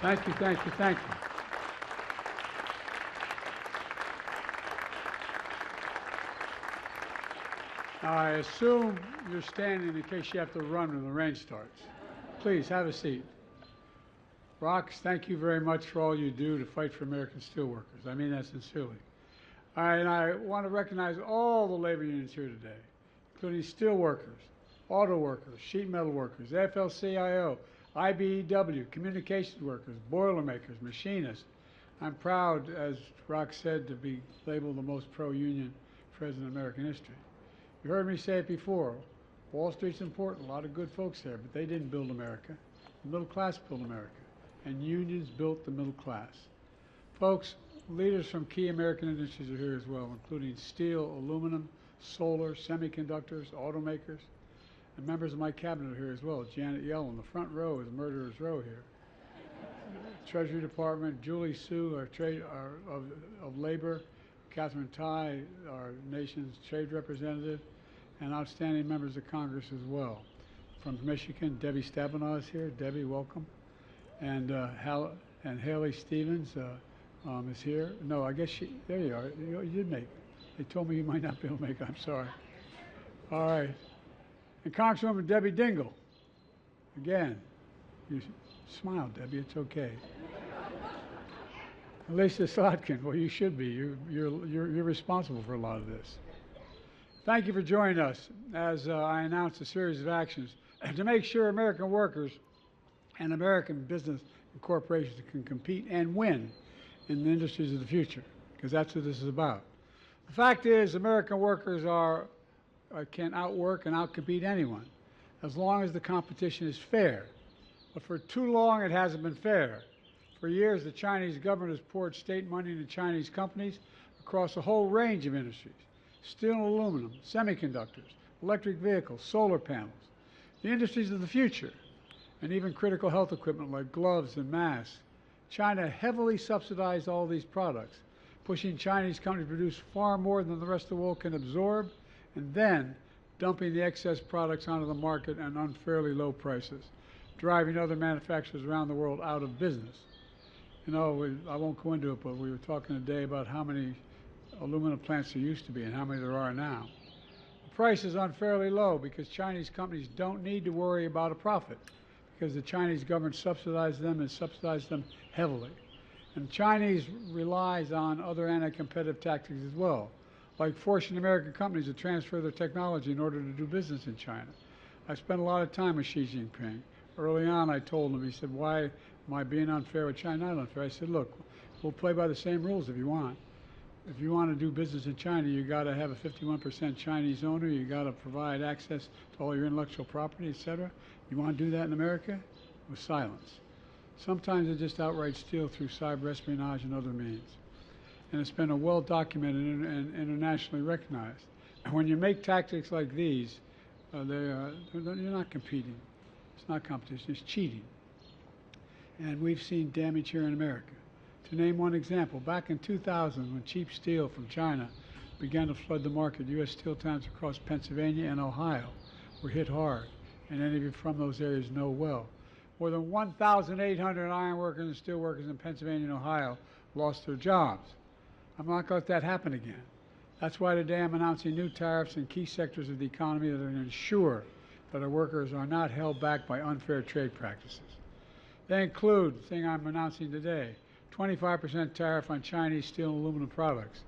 Thank you, thank you, thank you. Now, I assume you're standing in case you have to run when the rain starts. Please, have a seat. Rox, thank you very much for all you do to fight for American steelworkers. I mean that sincerely. All right, and I want to recognize all the labor unions here today, including steel workers, auto workers, sheet metal workers, AFL-CIO, IBEW, communications workers, boilermakers, machinists. I'm proud, as Rox said, to be labeled the most pro-union president in American history. You heard me say it before. Wall Street's important, a lot of good folks there, but they didn't build America. The middle class built America, and unions built the middle class. Folks, leaders from key American industries are here as well, including steel, aluminum, solar, semiconductors, automakers, and members of my cabinet are here as well. Janet Yellen, the front row is Murderer's Row here. Treasury Department, Julie Sue, of Labor, Catherine Tai, our nation's trade representative, and outstanding members of Congress as well. From Michigan, Debbie Stabenow is here. Debbie, welcome. And Haley Stevens is here. No, I guess there you are. You did make it. They told me you might not be able to make it. I'm sorry. All right. And Congresswoman Debbie Dingell. Again, you smile, Debbie. It's okay. Lisa Slotkin. Well, you should be. You're responsible for a lot of this. Thank you for joining us as I announce a series of actions to make sure American workers and American business and corporations can compete and win in the industries of the future, because that's what this is about. The fact is, American workers can outwork and outcompete anyone as long as the competition is fair. But for too long, it hasn't been fair. For years, the Chinese government has poured state money into Chinese companies across a whole range of industries: steel and aluminum, semiconductors, electric vehicles, solar panels, the industries of the future, and even critical health equipment like gloves and masks. China heavily subsidized all these products, pushing Chinese companies to produce far more than the rest of the world can absorb, and then dumping the excess products onto the market at unfairly low prices, driving other manufacturers around the world out of business. You know, I won't go into it, but we were talking today about how many aluminum plants there used to be and how many there are now. The price is unfairly low because Chinese companies don't need to worry about a profit, because the Chinese government subsidizes them and subsidizes them heavily. And the Chinese relies on other anti-competitive tactics as well, like forcing American companies to transfer their technology in order to do business in China. I spent a lot of time with Xi Jinping. Early on, I told him, he said, "Why am I being unfair with China?" Not unfair. I said, "Look, we'll play by the same rules if you want. If you want to do business in China, you got to have a 51% Chinese owner. You got to provide access to all your intellectual property, etc. You want to do that in America? With silence. Sometimes they just outright steal through cyber espionage and other means. And it's been well documented and internationally recognized. And when you make tactics like these, you're not competing. It's not competition. It's cheating. And we've seen damage here in America. To name one example, back in 2000, when cheap steel from China began to flood the market, U.S. steel towns across Pennsylvania and Ohio were hit hard, and any of you from those areas know well. More than 1,800 iron workers and steel workers in Pennsylvania and Ohio lost their jobs. I'm not going to let that happen again. That's why today I'm announcing new tariffs in key sectors of the economy that are going to ensure that our workers are not held back by unfair trade practices. They include, the thing I'm announcing today, 25% tariff on Chinese steel and aluminum products,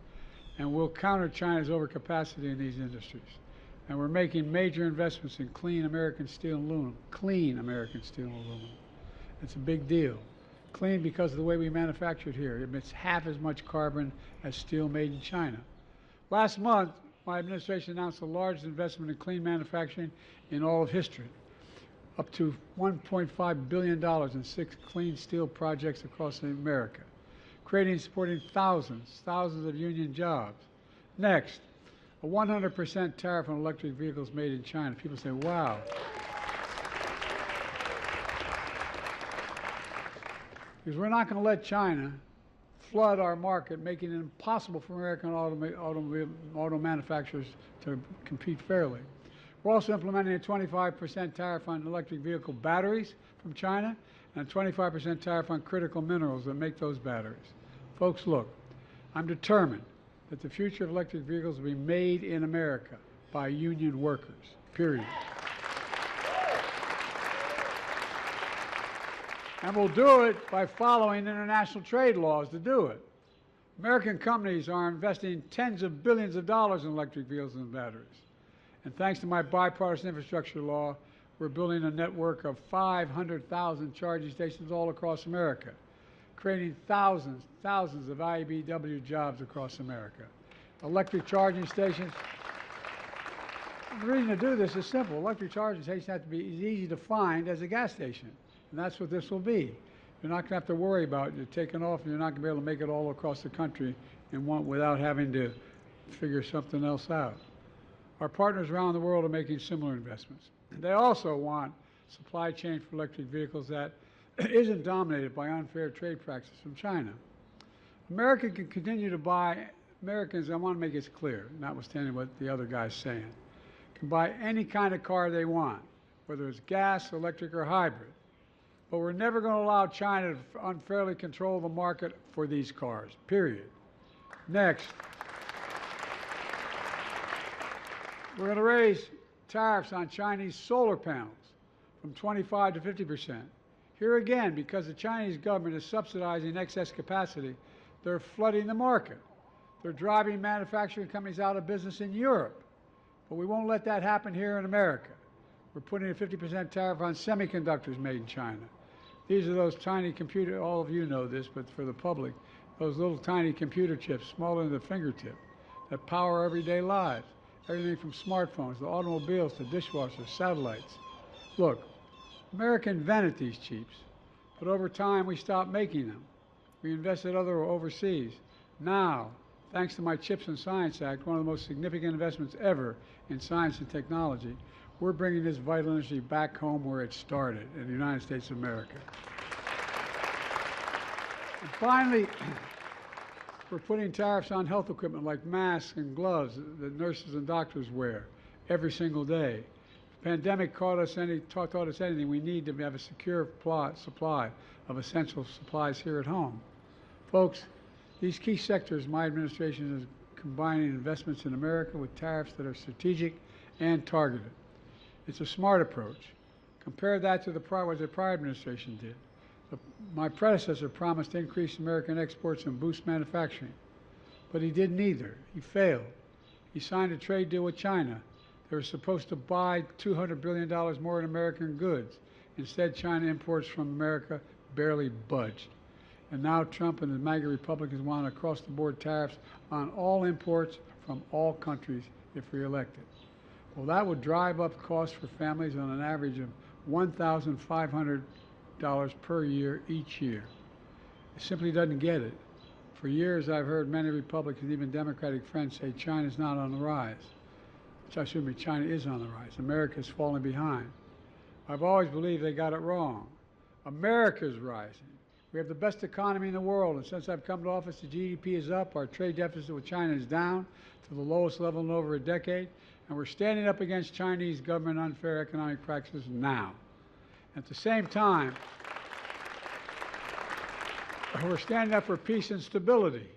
and we'll counter China's overcapacity in these industries. And we're making major investments in clean American steel and aluminum. Clean American steel and aluminum. It's a big deal. Clean because of the way we manufacture it here. It emits half as much carbon as steel made in China. Last month, my administration announced the largest investment in clean manufacturing in all of history, up to $1.5 billion in 6 clean steel projects across America, creating and supporting thousands of union jobs. Next, a 100% tariff on electric vehicles made in China. People say, wow. Because we're not going to let China flood our market, making it impossible for American auto manufacturers to compete fairly. We're also implementing a 25% tariff on electric vehicle batteries from China and a 25% tariff on critical minerals that make those batteries. Folks, look, I'm determined that the future of electric vehicles will be made in America by union workers, period. And we'll do it by following international trade laws to do it. American companies are investing tens of billions of dollars in electric vehicles and batteries. And thanks to my bipartisan infrastructure law, we're building a network of 500,000 charging stations all across America, creating thousands of IBEW jobs across America. Electric charging stations. The reason to do this is simple. Electric charging stations have to be as easy to find as a gas station. And that's what this will be. You're not going to have to worry about it. You're taking off and you're not going to be able to make it all across the country without having to figure something else out. Our partners around the world are making similar investments. They also want supply chain for electric vehicles that isn't dominated by unfair trade practices from China. America can continue to buy, Americans, I want to make this clear, notwithstanding what the other guy's saying, can buy any kind of car they want, whether it's gas, electric, or hybrid. But we're never going to allow China to unfairly control the market for these cars, period. Next, we're going to raise tariffs on Chinese solar panels from 25 to 50%. Here again, because the Chinese government is subsidizing excess capacity, they're flooding the market. They're driving manufacturing companies out of business in Europe. But we won't let that happen here in America. We're putting a 50% tariff on semiconductors made in China. These are those tiny computer, all of you know this, but for the public, those little tiny computer chips, smaller than the fingertip, that power everyday lives. Everything from smartphones to automobiles to dishwashers, satellites. Look, America invented these chips, but over time we stopped making them. We invested overseas. Now, thanks to my CHIPS and Science Act, one of the most significant investments ever in science and technology, we're bringing this vital industry back home where it started, in the United States of America. And finally, we're putting tariffs on health equipment like masks and gloves that nurses and doctors wear every single day. If the pandemic taught us anything, we need to have a secure supply of essential supplies here at home. Folks, these key sectors, my administration is combining investments in America with tariffs that are strategic and targeted. It's a smart approach. Compare that to what the prior administration did. My predecessor promised to increase American exports and boost manufacturing, but he did neither. He failed. He signed a trade deal with China. They were supposed to buy $200 billion more in American goods. Instead, China imports from America barely budged. And now Trump and the MAGA Republicans want across-the-board tariffs on all imports from all countries if reelected. Well, that would drive up costs for families on an average of $1,500 per year each year. It simply doesn't get it. For years, I've heard many Republicans, even Democratic friends, say China's not on the rise. China is on the rise. America's falling behind. I've always believed they got it wrong. America's rising. We have the best economy in the world, and since I've come to office, the GDP is up, our trade deficit with China is down to the lowest level in over a decade, and we're standing up against Chinese government unfair economic practices now. At the same time, we're standing up for peace and stability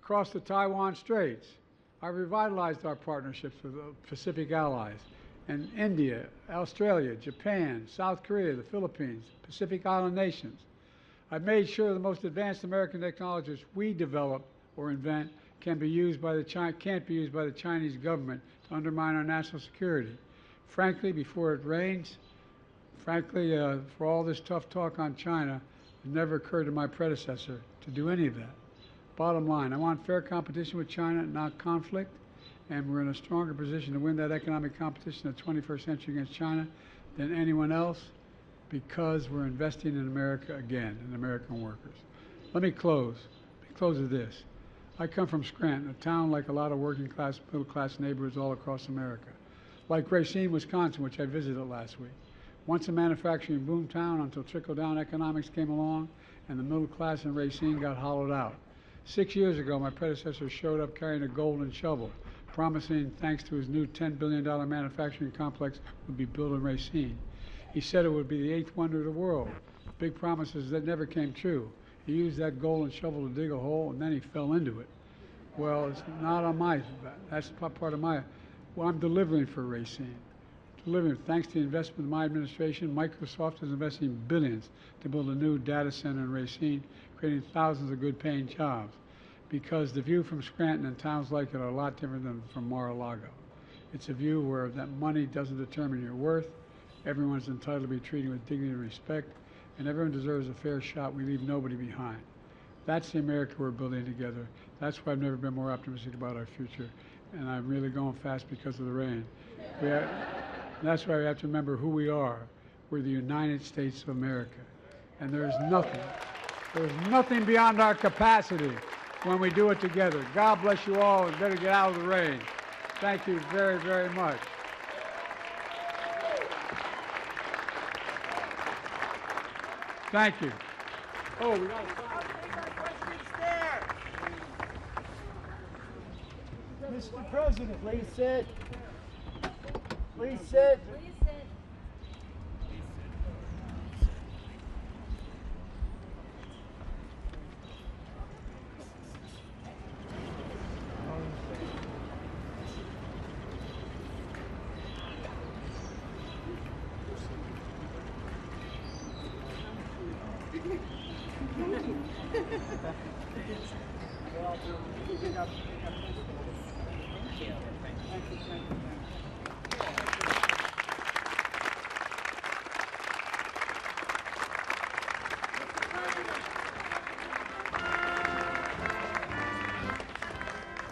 across the Taiwan Straits. I revitalized our partnerships with Pacific allies and India, Australia, Japan, South Korea, the Philippines, Pacific Island nations. I've made sure the most advanced American technologies we develop or invent can't be used by the Chinese government to undermine our national security. Frankly, before it rains, for all this tough talk on China, it never occurred to my predecessor to do any of that. Bottom line, I want fair competition with China, not conflict, and we're in a stronger position to win that economic competition in the 21st century against China than anyone else because we're investing in America again, in American workers. Let me close with this. I come from Scranton, a town like a lot of working class, middle class neighborhoods all across America. Like Racine, Wisconsin, which I visited last week. Once a manufacturing boom town until trickle-down economics came along and the middle class in Racine got hollowed out. 6 years ago, my predecessor showed up carrying a golden shovel, promising, thanks to his new $10 billion manufacturing complex, would be built in Racine. He said it would be the eighth wonder of the world, big promises that never came true. He used that golden shovel to dig a hole, and then he fell into it. Well, it's not on my, that's part of my, well, I'm delivering for Racine. Delivering, thanks to the investment of my administration, Microsoft is investing billions to build a new data center in Racine, creating thousands of good paying jobs. Because the view from Scranton and towns like it are a lot different than from Mar-a-Lago. It's a view where that money doesn't determine your worth, everyone's entitled to be treated with dignity and respect, and everyone deserves a fair shot. We leave nobody behind. That's the America we're building together. That's why I've never been more optimistic about our future. And I'm really going fast because of the rain. That's why we have to remember who we are. We're the United States of America. And there's nothing beyond our capacity when we do it together. God bless you all, and better get out of the rain. Thank you very, very much. Thank you. Oh, we got Mr. President, please sit. Please sit.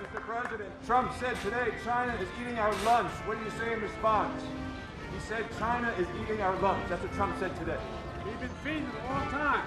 Mr. President, Trump said today China is eating our lunch. What do you say in response? He said China is eating our lunch. That's what Trump said today. We've been feeding it a long time.